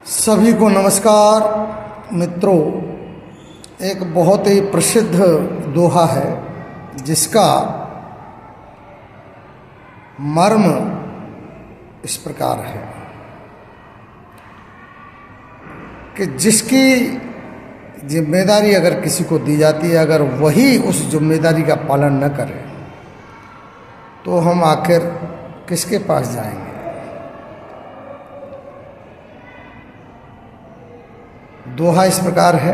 सभी को नमस्कार मित्रों। एक बहुत ही प्रसिद्ध दोहा है जिसका मर्म इस प्रकार है कि जिसकी जिम्मेदारी अगर किसी को दी जाती है, अगर वही उस जिम्मेदारी का पालन न करे तो हम आखिर किसके पास जाएंगे। दोहा इस प्रकार है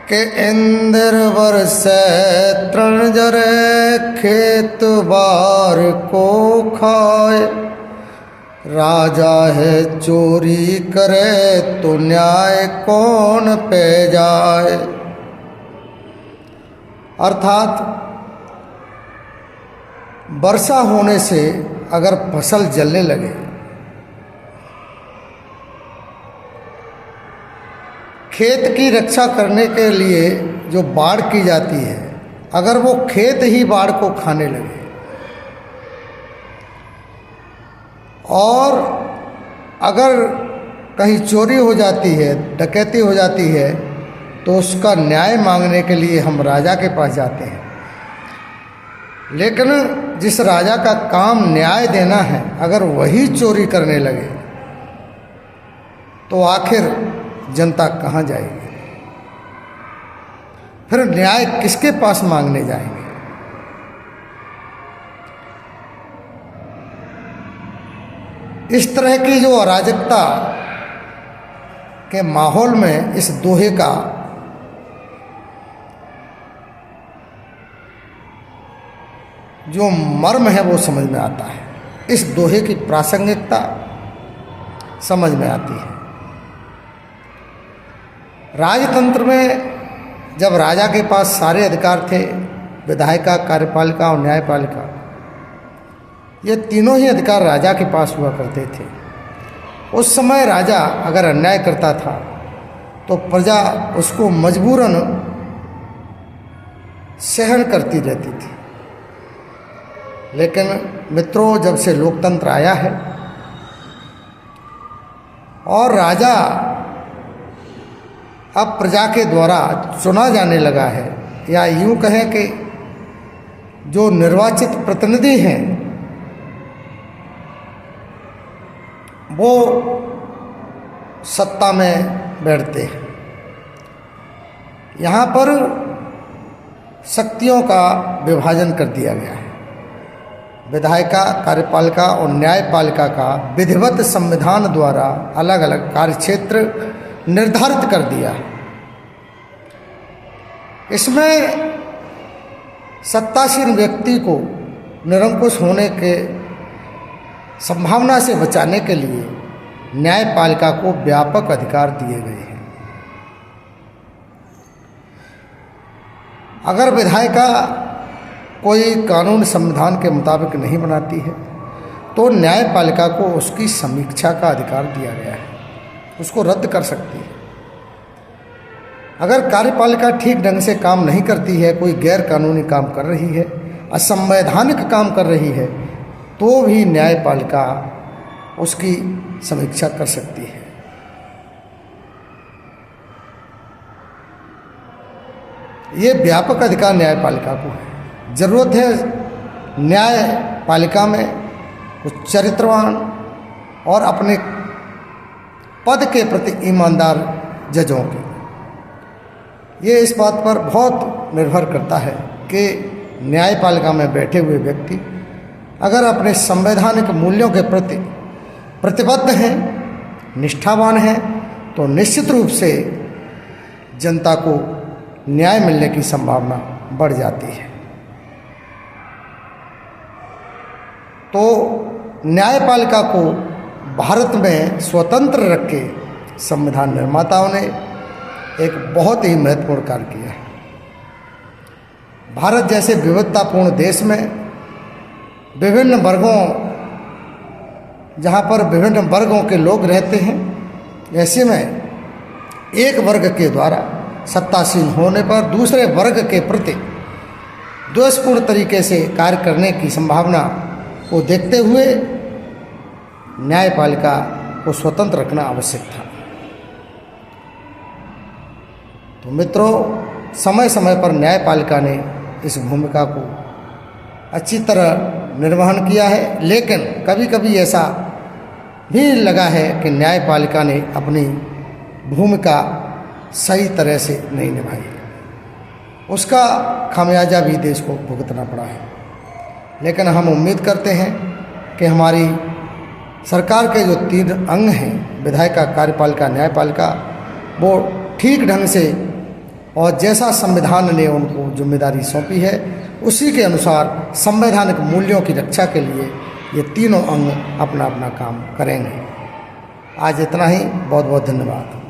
कि इंद्र बरसै तृण जरे, खेत बार को खाए, राजा है चोरी करे तो न्याय कौन पे जाए। अर्थात वर्षा होने से अगर फसल जलने लगे, खेत की रक्षा करने के लिए जो बाढ़ की जाती है, अगर वो खेत ही बाढ़ को खाने लगे और अगर कहीं चोरी हो जाती है, डकैती हो जाती है, तो उसका न्याय मांगने के लिए हम राजा के पास जाते हैं। लेकिन जिस राजा का काम न्याय देना है, अगर वही चोरी करने लगे तो आखिर जनता कहाँ जाएगी, फिर न्याय किसके पास मांगने जाएंगे। इस तरह की जो अराजकता के माहौल में इस दोहे का जो मर्म है वो समझ में आता है। इस दोहे की प्रासंगिकता समझ में आती है। राजतंत्र में जब राजा के पास सारे अधिकार थे, विधायिका, कार्यपालिका और न्यायपालिका, ये तीनों ही अधिकार राजा के पास हुआ करते थे। उस समय राजा अगर अन्याय करता था तो प्रजा उसको मजबूरन सहन करती रहती थी। लेकिन मित्रों, जब से लोकतंत्र आया है और राजा अब प्रजा के द्वारा चुना जाने लगा है, या यूँ कहें कि जो निर्वाचित प्रतिनिधि हैं वो सत्ता में बैठते हैं। यहाँ पर शक्तियों का विभाजन कर दिया गया है। विधायिका, कार्यपालिका और न्यायपालिका का विधिवत संविधान द्वारा अलग अलग कार्यक्षेत्र निर्धारित कर दिया है। इसमें सत्तासीन व्यक्ति को निरंकुश होने के संभावना से बचाने के लिए न्यायपालिका को व्यापक अधिकार दिए गए हैं। अगर विधायिका कोई कानून संविधान के मुताबिक नहीं बनाती है तो न्यायपालिका को उसकी समीक्षा का अधिकार दिया गया है, उसको रद्द कर सकती है। अगर कार्यपालिका ठीक ढंग से काम नहीं करती है, कोई गैर कानूनी काम कर रही है, असंवैधानिक काम कर रही है, तो भी न्यायपालिका उसकी समीक्षा कर सकती है। ये व्यापक अधिकार न्यायपालिका को है। ज़रूरत है न्यायपालिका में कुछ चरित्रवान और अपने पद के प्रति ईमानदार जजों की। ये इस बात पर बहुत निर्भर करता है कि न्यायपालिका में बैठे हुए व्यक्ति अगर अपने संवैधानिक मूल्यों के प्रति प्रतिबद्ध हैं, निष्ठावान हैं, तो निश्चित रूप से जनता को न्याय मिलने की संभावना बढ़ जाती है। तो न्यायपालिका को भारत में स्वतंत्र रख के संविधान निर्माताओं ने एक बहुत ही महत्वपूर्ण कार्य किया है। भारत जैसे विविधतापूर्ण देश में विभिन्न वर्गों, जहाँ पर विभिन्न वर्गों के लोग रहते हैं, ऐसे में एक वर्ग के द्वारा सत्तासीन होने पर दूसरे वर्ग के प्रति द्वेषपूर्ण तरीके से कार्य करने की संभावना को देखते हुए न्यायपालिका को स्वतंत्र रखना आवश्यक था। तो मित्रों, समय समय पर न्यायपालिका ने इस भूमिका को अच्छी तरह निर्वहन किया है, लेकिन कभी कभी ऐसा भी लगा है कि न्यायपालिका ने अपनी भूमिका सही तरह से नहीं निभाई, उसका खामियाजा भी देश को भुगतना पड़ा है। लेकिन हम उम्मीद करते हैं कि हमारी सरकार के जो 3 अंग हैं, विधायिका, कार्यपालिका, न्यायपालिका, वो ठीक ढंग से और जैसा संविधान ने उनको जिम्मेदारी सौंपी है उसी के अनुसार संवैधानिक मूल्यों की रक्षा के लिए ये तीनों अंग अपना अपना काम करेंगे। आज इतना ही। बहुत बहुत धन्यवाद।